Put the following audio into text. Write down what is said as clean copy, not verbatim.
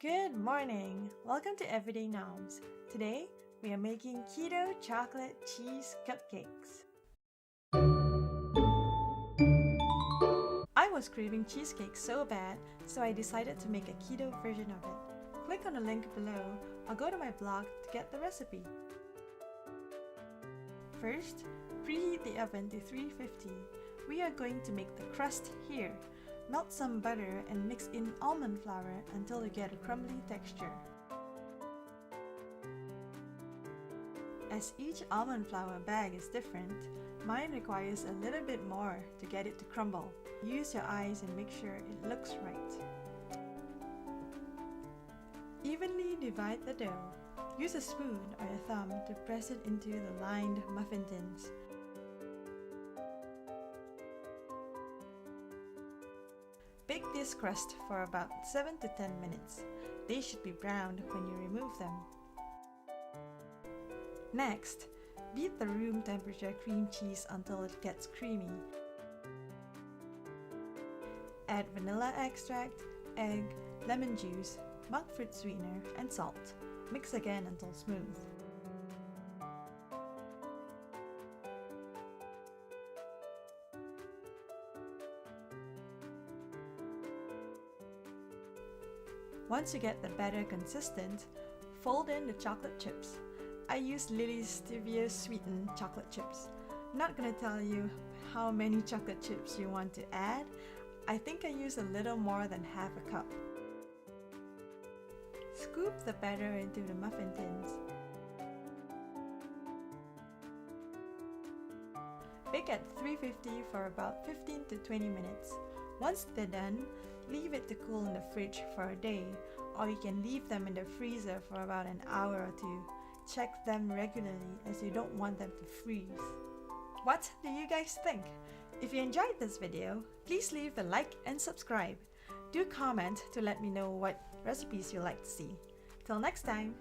Good morning! Welcome to Everyday Noms. Today, we are making keto chocolate cheese cupcakes. I was craving cheesecake so bad, so I decided to make a keto version of it. Click on the link below or go to my blog to get the recipe. First, preheat the oven to 350. We are going to make the crust here. Melt some butter and mix in almond flour until you get a crumbly texture. As each almond flour bag is different, mine requires a little bit more to get it to crumble. Use your eyes and make sure it looks right. Evenly divide the dough. Use a spoon or a thumb to press it into the lined muffin tins. Bake this crust for about 7 to 10 minutes. They should be browned when you remove them. Next, beat the room temperature cream cheese until it gets creamy. Add vanilla extract, egg, lemon juice, monk fruit sweetener, and salt. Mix again until smooth. Once you get the batter consistent, fold in the chocolate chips. I use Lily's stevia sweetened chocolate chips. Not gonna tell you how many chocolate chips you want to add. I think I use a little more than half a cup. Scoop the batter into the muffin tins. Bake at 350 for about 15 to 20 minutes. Once they're done, leave it to cool in the fridge for a day, or you can leave them in the freezer for about an hour or two. Check them regularly as you don't want them to freeze. What do you guys think? If you enjoyed this video, please leave a like and subscribe. Do comment to let me know what recipes you'd like to see. Till next time!